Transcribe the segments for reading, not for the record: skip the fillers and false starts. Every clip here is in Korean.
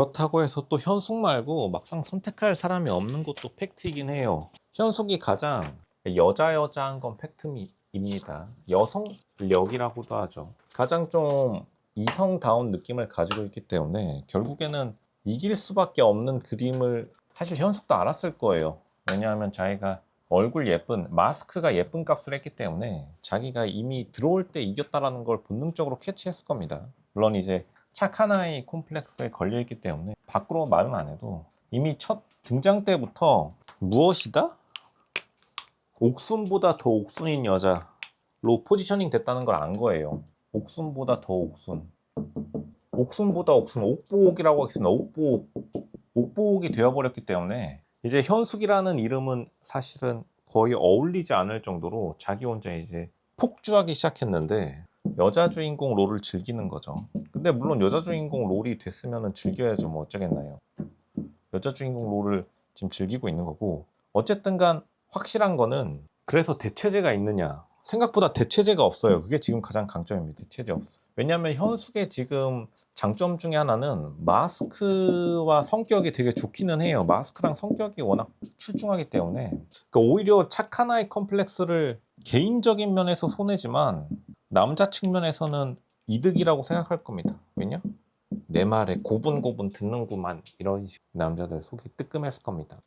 그렇다고 해서 또 현숙 말고 막상 선택할 사람이 없는 것도 팩트이긴 해요. 현숙이 가장 여자한 건 팩트입니다. 여성력이라고도 하죠. 가장 좀 이성다운 느낌을 가지고 있기 때문에 결국에는 이길 수밖에 없는 그림을 사실 현숙도 알았을 거예요. 왜냐하면 자기가 얼굴 예쁜, 마스크가 예쁜 값을 했기 때문에 자기가 이미 들어올 때 이겼다라는 걸 본능적으로 캐치했을 겁니다. 물론 이제 착한 아이 콤플렉스에 걸려있기 때문에 밖으로 말은 안 해도 이미 첫 등장 때부터 무엇이다? 옥순보다 더 옥순인 여자로 포지셔닝 됐다는 걸 안 거예요. 옥순보다 더 옥순. 옥순보다 옥순. 옥보옥이라고 하겠습니다. 옥보옥. 옥보옥이 되어버렸기 때문에 이제 현숙이라는 이름은 사실은 거의 어울리지 않을 정도로 자기 혼자 이제 폭주하기 시작했는데 여자 주인공 롤을 즐기는 거죠. 근데 물론 여자 주인공 롤이 됐으면 즐겨야죠. 뭐 어쩌겠나요. 여자 주인공 롤을 지금 즐기고 있는 거고, 어쨌든 간 확실한 거는 그래서 대체제가 있느냐, 생각보다 대체제가 없어요. 그게 지금 가장 강점입니다. 대체제 없어. 왜냐하면 현숙의 지금 장점 중에 하나는 마스크와 성격이 되게 좋기는 해요. 마스크랑 성격이 워낙 출중하기 때문에 그러니까 오히려 착한 아이 컴플렉스를 개인적인 면에서 손해지만 남자 측면에서는 이득이라고 생각할 겁니다. 왜냐? 내 말에 고분고분 듣는구만, 이런 식 남자들 속이 뜨끔했을 겁니다.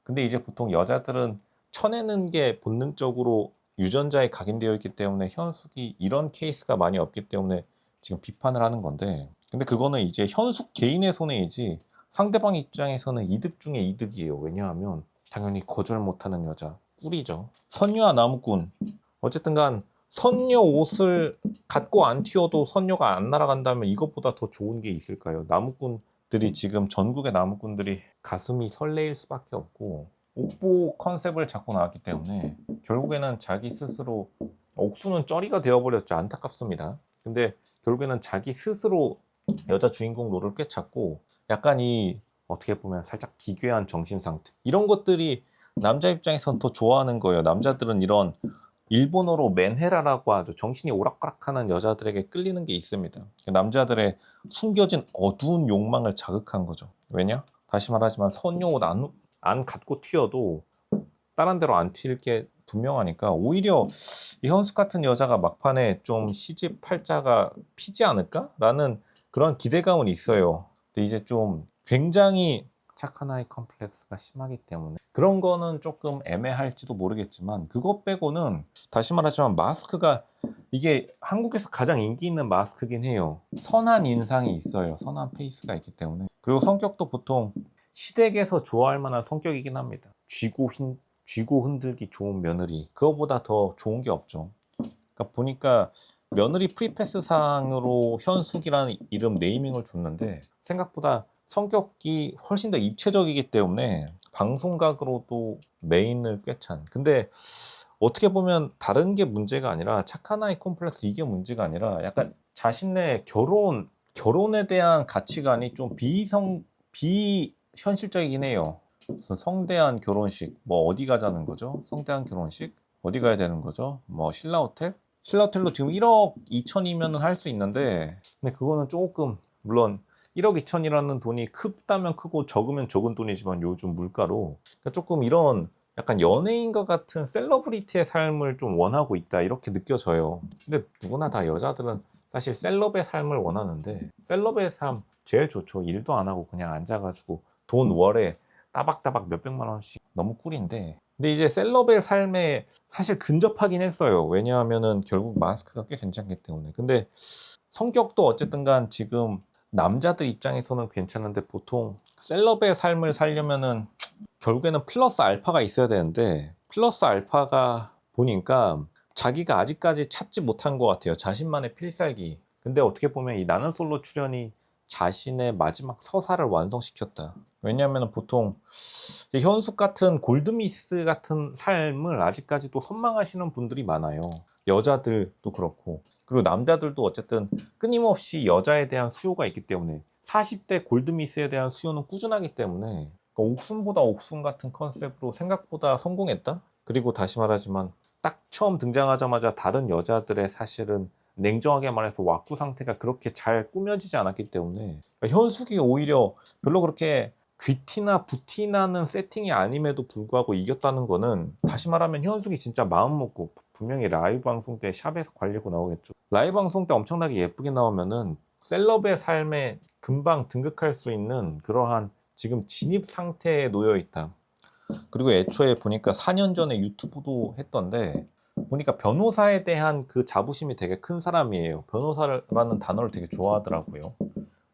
근데 이제 보통 여자들은 쳐내는 게 본능적으로 유전자에 각인되어 있기 때문에 현숙이 이런 케이스가 많이 없기 때문에 지금 비판을 하는 건데, 근데 그거는 이제 현숙 개인의 손해이지 상대방 입장에서는 이득 중에 이득이에요. 왜냐하면 당연히 거절 못하는 여자 꿀이죠. 선녀와 나무꾼, 어쨌든 간 선녀 옷을 갖고 안 튀어도 선녀가 안 날아간다면 이것보다 더 좋은 게 있을까요? 나무꾼들이 지금 전국의 나무꾼들이 가슴이 설레일 수밖에 없고, 옥보 컨셉을 잡고 나왔기 때문에 결국에는 자기 스스로 옥수는 쩌리가 되어버렸죠. 안타깝습니다. 근데 결국에는 자기 스스로 여자 주인공 롤을 꿰찼고, 약간 이 어떻게 보면 살짝 기괴한 정신 상태, 이런 것들이 남자 입장에선 더 좋아하는 거예요. 남자들은 이런 일본어로 맨헤라라고 하죠. 정신이 오락가락하는 여자들에게 끌리는 게 있습니다. 남자들의 숨겨진 어두운 욕망을 자극한 거죠. 왜냐? 다시 말하지만 선녀 옷 안 갖고 튀어도 다른 데로 안 튈 게 분명하니까 오히려 이 현숙 같은 여자가 막판에 좀 시집 팔자가 피지 않을까라는 그런 기대감은 있어요. 근데 이제 좀 굉장히 착한 아이 컴플렉스가 심하기 때문에 그런 거는 조금 애매할지도 모르겠지만, 그것 빼고는 다시 말하지만 마스크가 이게 한국에서 가장 인기 있는 마스크긴 해요. 선한 인상이 있어요. 선한 페이스가 있기 때문에. 그리고 성격도 보통 시댁에서 좋아할 만한 성격이긴 합니다. 쥐고 흔들기 좋은 며느리, 그거보다 더 좋은 게 없죠. 그러니까 보니까 며느리 프리패스 상으로 현숙이라는 이름 네이밍을 줬는데 생각보다 성격이 훨씬 더 입체적이기 때문에 방송각으로도 메인을 꿰찬. 근데 어떻게 보면 다른 게 문제가 아니라, 착한 아이 콤플렉스 이게 문제가 아니라 약간 자신의 결혼에 대한 가치관이 좀 비현실적이긴 해요. 무슨 성대한 결혼식, 뭐 어디 가자는 거죠? 성대한 결혼식 어디 가야 되는 거죠? 뭐 신라호텔? 신라호텔로 지금 1억 2천이면 할 수 있는데, 근데 그거는 조금, 물론 1억 2천이라는 돈이 크다면 크고 적으면 적은 돈이지만 요즘 물가로, 그러니까 조금 이런 약간 연예인과 같은 셀러브리티의 삶을 좀 원하고 있다, 이렇게 느껴져요. 근데 누구나 다 여자들은 사실 셀럽의 삶을 원하는데, 셀럽의 삶 제일 좋죠. 일도 안 하고 그냥 앉아가지고 돈 월에 따박따박 몇백만 원씩, 너무 꿀인데. 근데 이제 셀럽의 삶에 사실 근접하긴 했어요. 왜냐하면은 결국 마스크가 꽤 괜찮기 때문에. 근데 성격도 어쨌든 간 지금 남자들 입장에서는 괜찮은데, 보통 셀럽의 삶을 살려면은 결국에는 플러스 알파가 있어야 되는데, 플러스 알파가 보니까 자기가 아직까지 찾지 못한 것 같아요. 자신만의 필살기. 근데 어떻게 보면 이 나는 솔로 출연이 자신의 마지막 서사를 완성시켰다. 왜냐하면 보통 현숙 같은 골드미스 같은 삶을 아직까지도 선망하시는 분들이 많아요. 여자들도 그렇고, 그리고 남자들도 어쨌든 끊임없이 여자에 대한 수요가 있기 때문에 40대 골드미스에 대한 수요는 꾸준하기 때문에, 그러니까 옥순보다 옥순 같은 컨셉으로 생각보다 성공했다? 그리고 다시 말하지만 딱 처음 등장하자마자 다른 여자들의 사실은 냉정하게 말해서 왁구 상태가 그렇게 잘 꾸며지지 않았기 때문에 현숙이 오히려 별로 그렇게 귀티나 부티나는 세팅이 아님에도 불구하고 이겼다는 거는, 다시 말하면 현숙이 진짜 마음 먹고 분명히 라이브 방송 때 샵에서 관리하고 나오겠죠. 라이브 방송 때 엄청나게 예쁘게 나오면은 셀럽의 삶에 금방 등극할 수 있는 그러한 지금 진입 상태에 놓여 있다. 그리고 애초에 보니까 4년 전에 유튜브도 했던데, 보니까 변호사에 대한 그 자부심이 되게 큰 사람이에요. 변호사라는 단어를 되게 좋아하더라고요.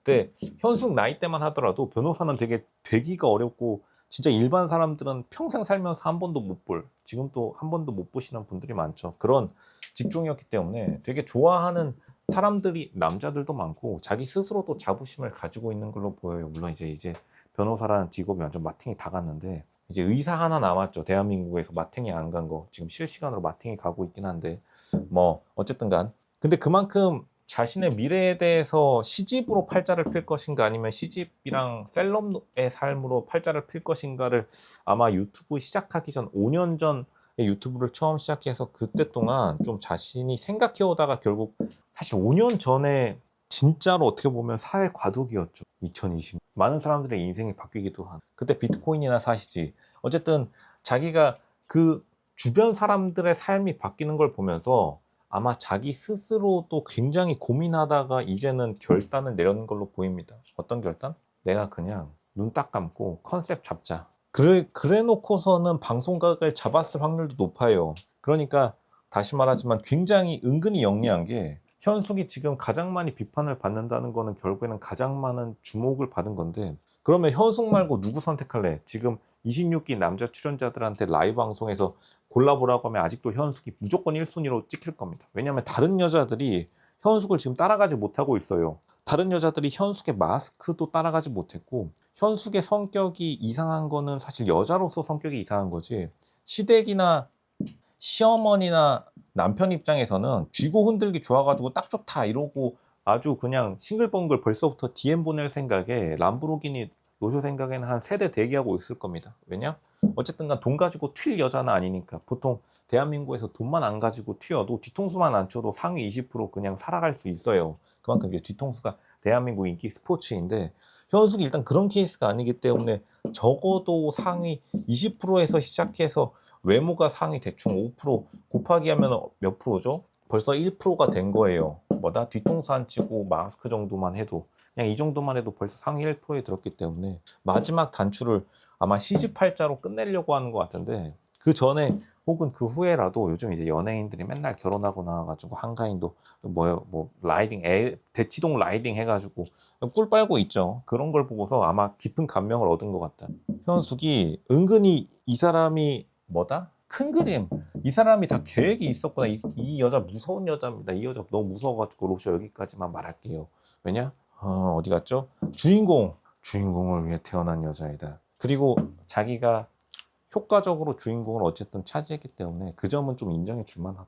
근데 현숙 나이 때만 하더라도 변호사는 되게 되기가 어렵고, 진짜 일반 사람들은 평생 살면서 한 번도 못 볼, 지금도 한 번도 못 보시는 분들이 많죠. 그런 직종이었기 때문에 되게 좋아하는 사람들이, 남자들도 많고 자기 스스로도 자부심을 가지고 있는 걸로 보여요. 물론 이제 변호사라는 직업이 완전 마탱이 다 갔는데, 이제 의사 하나 남았죠. 대한민국에서 마탱이 안 간 거. 지금 실시간으로 마탱이 가고 있긴 한데, 뭐 어쨌든 간, 근데 그만큼 자신의 미래에 대해서 시집으로 팔자를 필 것인가, 아니면 시집이랑 셀럽의 삶으로 팔자를 필 것인가를, 아마 유튜브 시작하기 전 5년 전에 유튜브를 처음 시작해서 그때 동안 좀 자신이 생각해 오다가, 결국 사실 5년 전에 진짜로 어떻게 보면 사회 과도기였죠. 2020 많은 사람들의 인생이 바뀌기도 한, 그때 비트코인이나 사시지. 어쨌든 자기가 그 주변 사람들의 삶이 바뀌는 걸 보면서 아마 자기 스스로도 굉장히 고민하다가 이제는 결단을 내려는 걸로 보입니다. 어떤 결단? 내가 그냥 눈 딱 감고 컨셉 잡자. 그래 놓고서는 방송각을 잡았을 확률도 높아요. 그러니까 다시 말하지만 굉장히 은근히 영리한 게, 현숙이 지금 가장 많이 비판을 받는다는 거는 결국에는 가장 많은 주목을 받은 건데, 그러면 현숙 말고 누구 선택할래? 지금 26기 남자 출연자들한테 라이브 방송에서 골라보라고 하면 아직도 현숙이 무조건 1순위로 찍힐 겁니다. 왜냐하면 다른 여자들이 현숙을 지금 따라가지 못하고 있어요. 다른 여자들이 현숙의 마스크도 따라가지 못했고, 현숙의 성격이 이상한 거는 사실 여자로서 성격이 이상한 거지, 시댁이나 시어머니나 남편 입장에서는 쥐고 흔들기 좋아가지고 딱 좋다 이러고 아주 그냥 싱글벙글 벌써부터 DM 보낼 생각에, 람보르기니 노쇼 생각에는 한 세대 대기하고 있을 겁니다. 왜냐? 어쨌든 간 돈 가지고 튈 여자는 아니니까. 보통 대한민국에서 돈만 안 가지고 튀어도, 뒤통수만 안 쳐도 상위 20% 그냥 살아갈 수 있어요. 그만큼 이제 뒤통수가 대한민국 인기 스포츠인데, 현숙이 일단 그런 케이스가 아니기 때문에 적어도 상위 20%에서 시작해서, 외모가 상위 대충 5% 곱하기 하면 몇 프로죠? 벌써 1%가 된 거예요. 뭐다? 뒤통수 안 치고 마스크 정도만 해도, 그냥 이 정도만 해도 벌써 상위 1%에 들었기 때문에 마지막 단추를 아마 시집팔자로 끝내려고 하는 것 같은데, 그 전에 혹은 그 후에라도, 요즘 이제 연예인들이 맨날 결혼하고 나와가지고 한가인도 뭐 라이딩, 대치동 라이딩 해가지고 꿀 빨고 있죠. 그런 걸 보고서 아마 깊은 감명을 얻은 것 같다. 현숙이 은근히 이 사람이 뭐다? 큰 그림. 이 사람이 다 계획이 있었구나. 이 여자 무서운 여자입니다. 이 여자 너무 무서워가지고 로쇼 여기까지만 말할게요. 왜냐? 어디 갔죠? 주인공을 위해 태어난 여자이다. 그리고 자기가 효과적으로 주인공을 어쨌든 차지했기 때문에 그 점은 좀 인정해 줄 만하다.